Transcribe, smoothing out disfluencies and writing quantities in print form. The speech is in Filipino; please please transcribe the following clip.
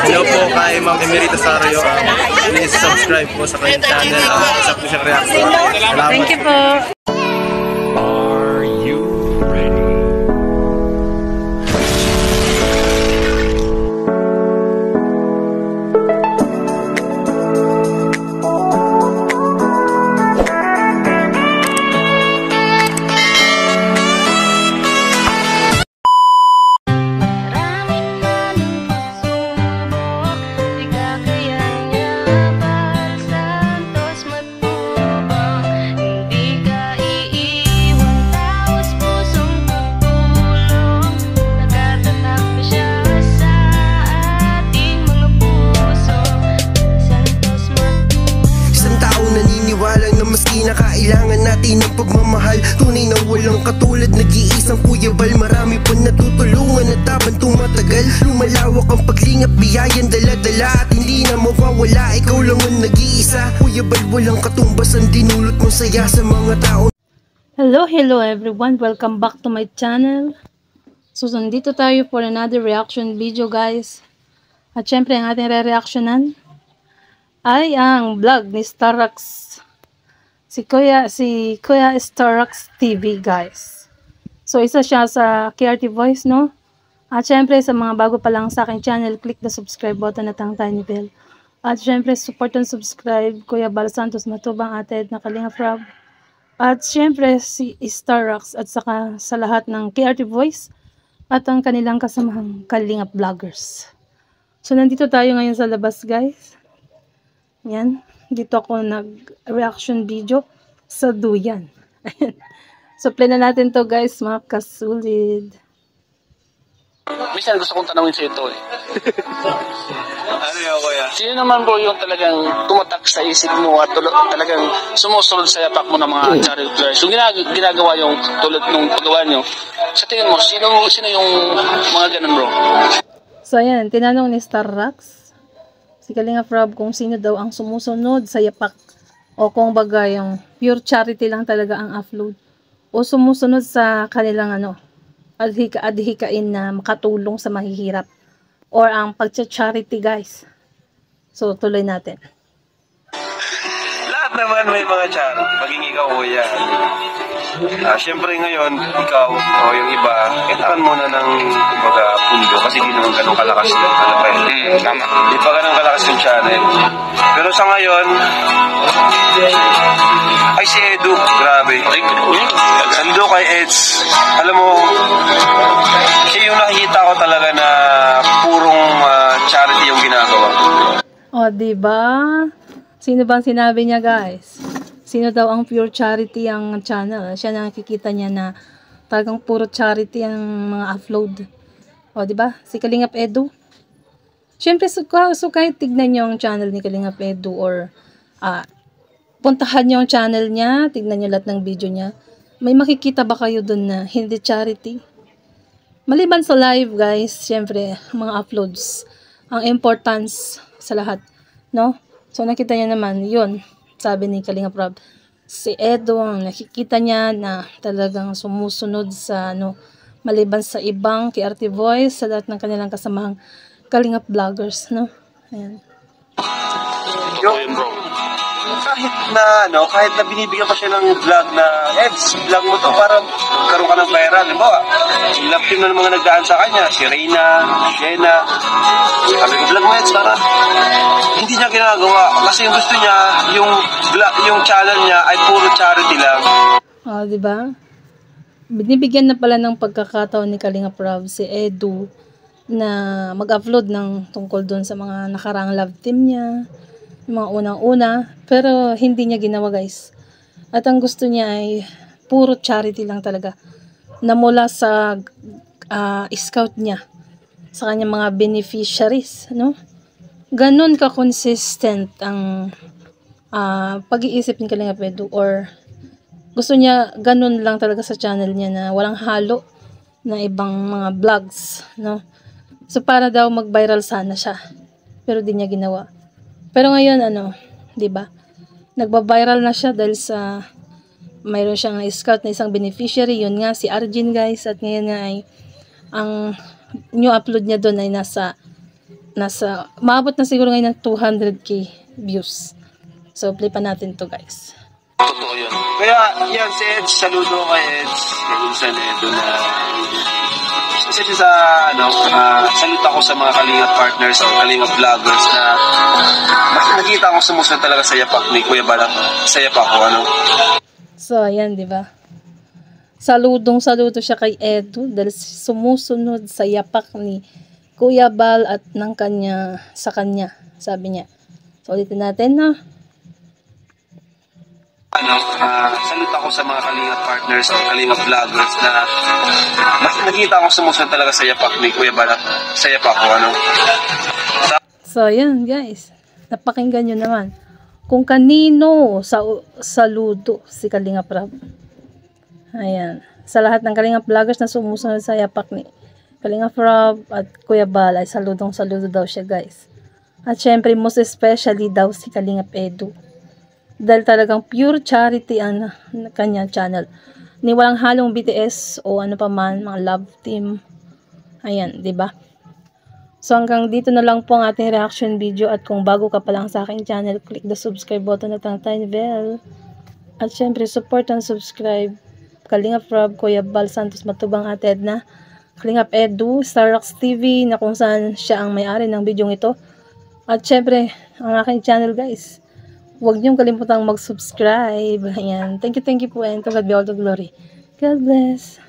Hello po kay Ma'am Emerita Sario. Please subscribe po sa kanyang channel. Isa po siyang reaction. Salamat. Thank you po. Are you ready? Maski na kailangan natin ng pagmamahal, tunay na walang katulad, nag-iisang Kuya Bal. Marami pa natutulungan at habang tumatagal, lumalawak ang paglingap, biyayan dala-dala at hindi na mawawala. Ikaw lang ang nag-iisa, Kuya Bal, walang katumbas ang dinulot mong saya sa mga tao. Hello everyone, welcome back to my channel. So nandito tayo for another reaction video, guys. At syempre ang ating re-reactionan ay ang vlog ni Starrax. Si Kuya Starrax TV, guys. So, isa siya sa KRT Voice, no? At syempre, sa mga bago pa lang sa aking channel, click the subscribe button at ang tiny bell. At syempre, support and subscribe Kuya Bal Santos Matubang, Ate Edna Kalingap Rob. At syempre, si Starrax at saka sa lahat ng KRT Voice at ang kanilang kasamahang Kalingap Vloggers. So, nandito tayo ngayon sa labas, guys. Yan. Dito ako nag-reaction video sa duyan. So, play na natin to, guys, mga kasulid. Minsan gusto kong tanawin sa ito eh. Ano yun, Kuya? Sino naman bro yung talagang tumatak sa isip mo at talagang sumusunod sa yapak mo ng mga charity players? Yung ginagawa yung tulad nung paggawa nyo. Sa tingin mo, sino yung mga ganun, bro? So, ayan, tinanong ni Starrax si Kalingap Rob kung sino daw ang sumusunod sa yapak o kung baga yung pure charity lang talaga ang upload o sumusunod sa kanilang adhikain na makatulong sa mahihirap or ang pagcha-charity, guys. So, tuloy natin. Lahat naman may mga charity. Paging ikaw, Kuya. Siyempre ngayon, ikaw o yung iba, kailangan muna ng kumbaga pundo kasi hindi naman ganun kalakas yung Tama. Hindi pa ganun kalakas yung channel. Pero sa ngayon, ay si Edu, grabe. Sando kay Eds. Alam mo, siya yung nakikita ko talaga na purong charity yung ginagawa. O, diba? Sino bang sinabi niya, guys? Sino daw ang pure charity ang channel? Siya nakikita niya na talagang puro charity ang mga upload. O, diba? Si Kalingap Edu. Siyempre, so kahit tignan niyo ang channel ni Kalingap Edu or puntahan niyo ang channel niya, tignan niyo lahat ng video niya, may makikita ba kayo dun na hindi charity? Maliban sa live, guys, siyempre, mga uploads, ang importance sa lahat, no? So, nakita niya naman, yun. Sabi ni Kalingap Rob, si Edo ang nakikita niya na talagang sumusunod sa maliban sa ibang KRT Voice, sa lahat ng kanilang kasamahang Kalingap Vloggers, no? Ayan. Yung, kahit na binibigyan pa siya ng vlog na, Eds, vlog mo to para magkaroon ka ng viral. Diba? Love team na ng mga nagdaan sa kanya, si Reyna, Shena. Sabi ko, vlog mo, Eds, para hindi niya ginagawa. Kasi yung gusto niya, yung channel niya ay puro charity lang. O, diba? Binibigyan na pala ng pagkakataon ni Kalingap Rob si Edu na mag-upload ng tungkol doon sa mga nakaraang love team niya, mga unang-una, pero hindi niya ginawa, guys. At ang gusto niya ay puro charity lang talaga na mula sa scout niya sa kanyang mga beneficiaries, no? Ganon ka-consistent ang pag-iisip ni Kalingap Edu, or gusto niya ganon lang talaga sa channel niya na walang halo na ibang mga vlogs, no? So, para daw mag-viral sana siya. Pero di niya ginawa. Pero ngayon, diba? Nagba-viral na siya dahil sa mayroon siyang scout na isang beneficiary. Yun nga, si Arjun, guys. At ngayon nga ay ang new upload niya doon ay nasa maabot na siguro ngayon ng 200k views. So, play pa natin to guys. Totoo yun. Kaya yan, si Eds, saludo kay Eds, kay Insan Edo na kasi sa salute ako sa mga Kalingap partners o Kalingap vloggers na nakita ko sumusunod talaga sa yapak ni Kuya Bal, sa yapak ko, So, ayan, di ba? Saludo siya kay Edo dahil sumusunod sa yapak ni Kuya Bal at sa kanya, sabi niya. So, ulitin natin, ha? Salute ako sa mga Kalingap partners o Kalingap vloggers na nakita ko sumusunod talaga sa yapak ni Kuya Bal, sa yapak ko, So, ayan, guys. Napakinggan nyo naman. Kung kanino saludo si Kalingap Rab. Ayan. Sa lahat ng Kalingap vloggers na sumusunod sa yapak ni Kalingap Rab at Kuya Bal ay saludo daw siya, guys. At syempre, most especially daw si Kalingap Edo. Dahil talagang pure charity ang kanyang channel. Ni walang halong BTS o ano pa man, mga love team. Ayan, 'di ba? So hanggang dito na lang po ang ating reaction video at kung bago ka pa lang sa aking channel, click the subscribe button at ang tiny bell. At syempre, support and subscribe Kalingap Rab, Kuya Bal Santos Matubang, Ate Edna, Kalingap Edu, Starrocks TV na kung saan siya ang may-ari ng video ito. At syempre, ang aking channel, guys. Huwag niyong kalimutang mag-subscribe. Ayan. Thank you po and to God be all the glory. God bless.